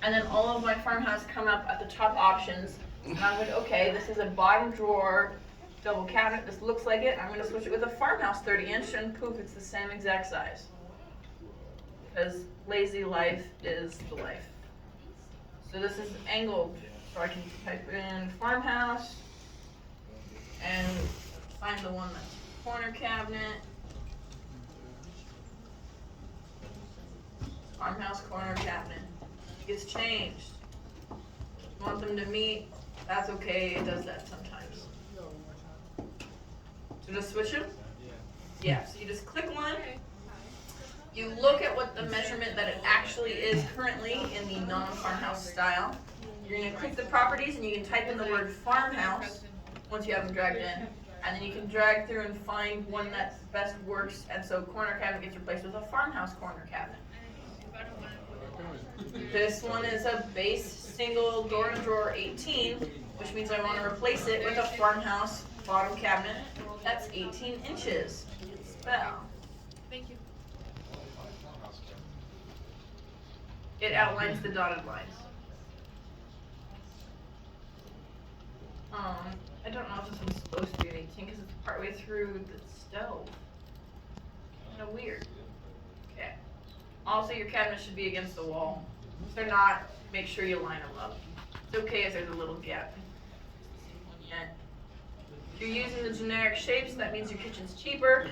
And then all of my farmhouse come up at the top options. And I'm like, okay, this is a bottom drawer double cabinet. This looks like it. I'm going to switch it with a farmhouse 30-inch, and poof, it's the same exact size. Because lazy life is the life. So this is angled, so I can type in farmhouse and find the one that's corner cabinet. Farmhouse corner cabinet. It gets changed. You want them to meet? That's okay, it does that sometimes. So just switch them? Yeah, so you just click one. You look at what the measurement that it actually is currently in the non-farmhouse style. You're going to click the properties and you can type in the word farmhouse once you have them dragged in. And then you can drag through and find one that best works. And so corner cabinet gets replaced with a farmhouse corner cabinet. This one is a base single door and drawer 18, which means I want to replace it with a farmhouse bottom cabinet that's 18 inches. Spell. Thank you. It outlines the dotted lines. I don't know if this one's supposed to be an 18 because it's partway through the stove. Kind of weird. Okay. Also, your cabinet should be against the wall. If they're not, make sure you line them up. It's okay if there's a little gap. If you're using the generic shapes, that means your kitchen's cheaper.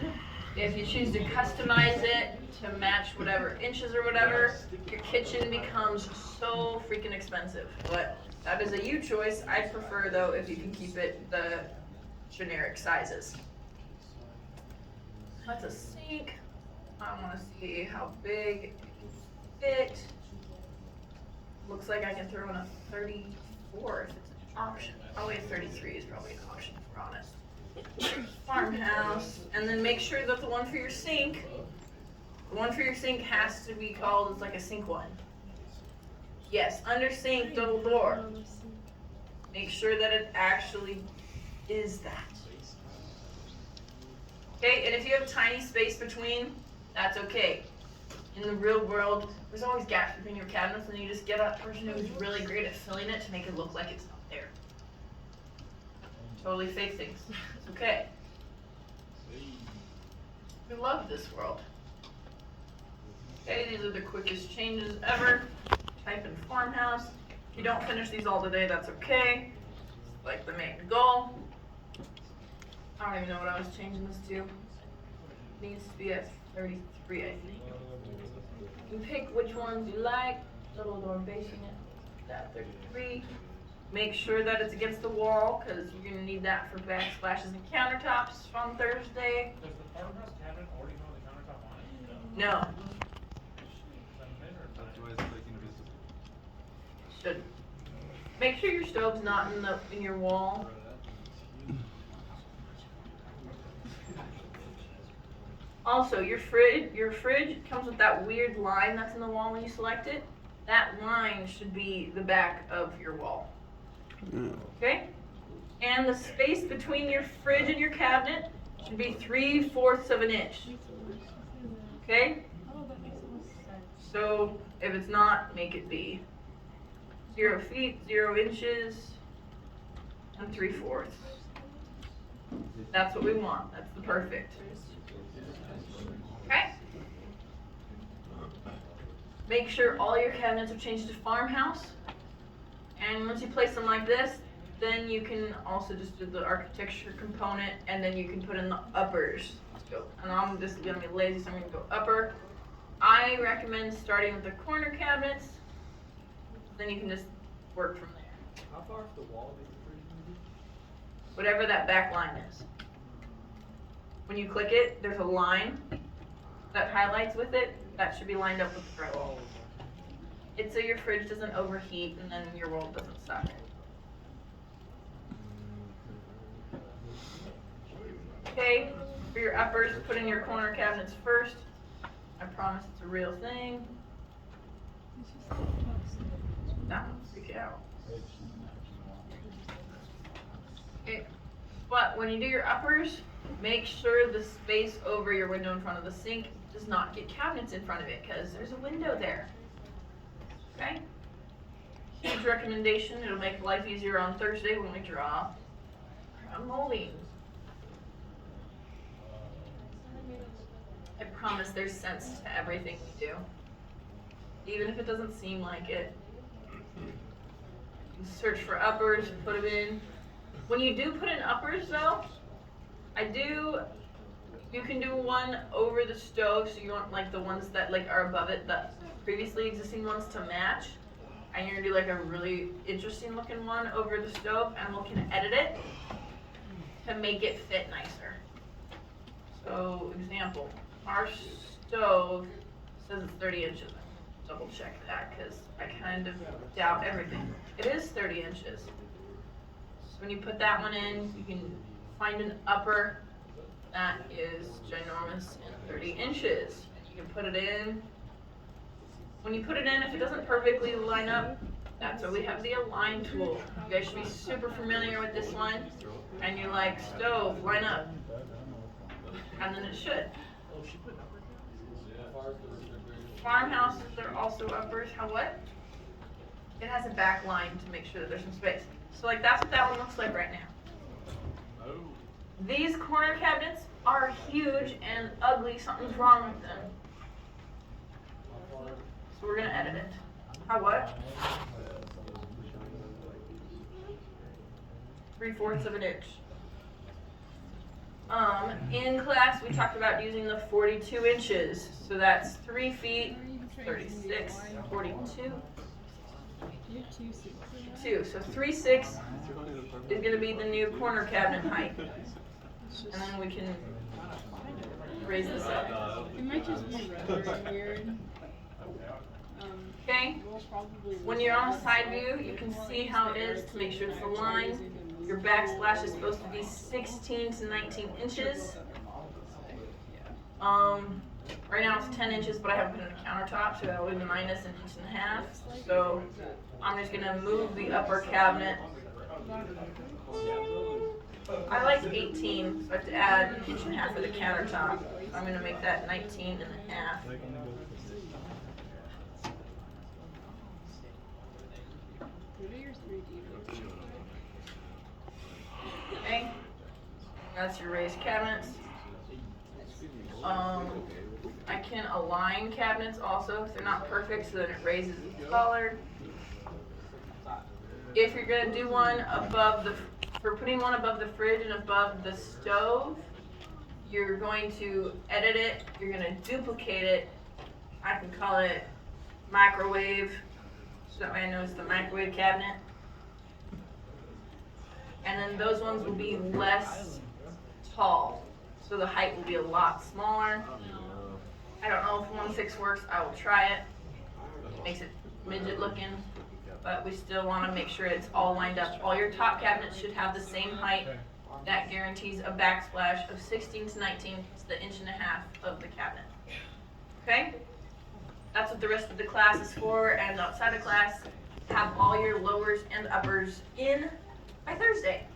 If you choose to customize it to match whatever inches or whatever, your kitchen becomes so freaking expensive. But that is a you choice. I prefer, though, if you can keep it the generic sizes. That's a sink. I want to see how big it can fit. Looks like I can throw in a 34 if it's an option. Probably a 33 is probably an option, if we're honest. Farmhouse, and then make sure that the one for your sink, has to be called, it's like a sink one. Yes, under sink, double door. Make sure that it actually is that. Okay, and if you have tiny space between, that's okay. In the real world, there's always gaps between your cabinets, and you just get a person who's really great at filling it to make it look like it's not there. Totally fake things. It's okay. We love this world. Okay, these are the quickest changes ever. Type in farmhouse. If you don't finish these all today, that's okay. Like the main goal. I don't even know what I was changing this to. It needs to be at 33, I think. You can pick which ones you like. Double door basing it. That 33. Make sure that it's against the wall because you're going to need that for backsplashes and countertops on Thursday. Does the farmhouse cabinet already know the countertop on it? No. That's why it's like invisible. Should. Make sure your stove's not in your wall. Also, your fridge comes with that weird line that's in the wall when you select it. That line should be the back of your wall. Okay? And the space between your fridge and your cabinet should be 3/4 of an inch. Okay? So if it's not, make it be 0 feet, 0 inches, and 3/4. That's what we want. That's the perfect. Okay? Make sure all your cabinets are changed to farmhouse. And once you place them like this, then you can also just do the architecture component, and then you can put in the uppers. Let's go. And I'm just gonna be lazy, so I'm gonna go upper. I recommend starting with the corner cabinets. Then you can just work from there. How far off the wall is the fridge gonna be? Whatever that back line is. When you click it, there's a line that highlights with it. That should be lined up with the front wall. It's so your fridge doesn't overheat and then your world doesn't suck. Okay, for your uppers, put in your corner cabinets first. I promise it's a real thing. That one freak out. Okay, but when you do your uppers, make sure the space over your window in front of the sink does not get cabinets in front of it because there's a window there. Okay? huge recommendation. It'll make life easier on Thursday when we draw crown molding. I promise there's sense to everything we do. Even if it doesn't seem like it. You search for uppers, put them in. When you do put in uppers though, you can do one over the stove, so you want like the ones that like are above it, the previously existing ones to match. And you're gonna do like a really interesting looking one over the stove, and we can edit it to make it fit nicer. So, example, our stove says it's 30 inches. Double check that, because I kind of doubt everything. It is 30 inches. So when you put that one in, you can find an upper that is ginormous and 30 inches. You can put it in. When you put it in, if it doesn't perfectly line up, that's why we have the align tool. You guys should be super familiar with this one. And you're like, stove, line up. And then it should. Farmhouses are also uppers. How what? It has a back line to make sure that there's some space. So like that's what that one looks like right now. These corner cabinets are huge and ugly. Something's wrong with them. So we're gonna edit it. How what? 3/4 of an inch. In class we talked about using the 42 inches. So that's 3 feet, 36, 42. 2. So 3/6 is gonna be the new corner cabinet height. And then we can raise this up. It might just be rendering weird. Okay? When you're on a side view, you can see how it is to make sure it's aligned. Your backsplash is supposed to be 16 to 19 inches. Right now it's 10 inches, but I haven't put in a countertop, so that would be minus 1.5 inches. So I'm just gonna move the upper cabinet. I like 18, so I have to add 1.5 inches for the countertop. I'm gonna make that 19.5. What are your 3D? Okay, that's your raised cabinets. I can align cabinets also if they're not perfect, so that it raises it taller. If you're gonna do one above for putting one above the fridge and above the stove, you're going to edit it, you're gonna duplicate it. I can call it microwave, so that way I know it's the microwave cabinet. And then those ones will be less tall, so the height will be a lot smaller. I don't know if 1/6 works. I will try it. It makes it midget looking, but we still want to make sure it's all lined up. All your top cabinets should have the same height. That guarantees a backsplash of 16 to 19. It's the 1.5 inches of the cabinet. Okay? That's what the rest of the class is for, and outside of class, have all your lowers and uppers in by Thursday.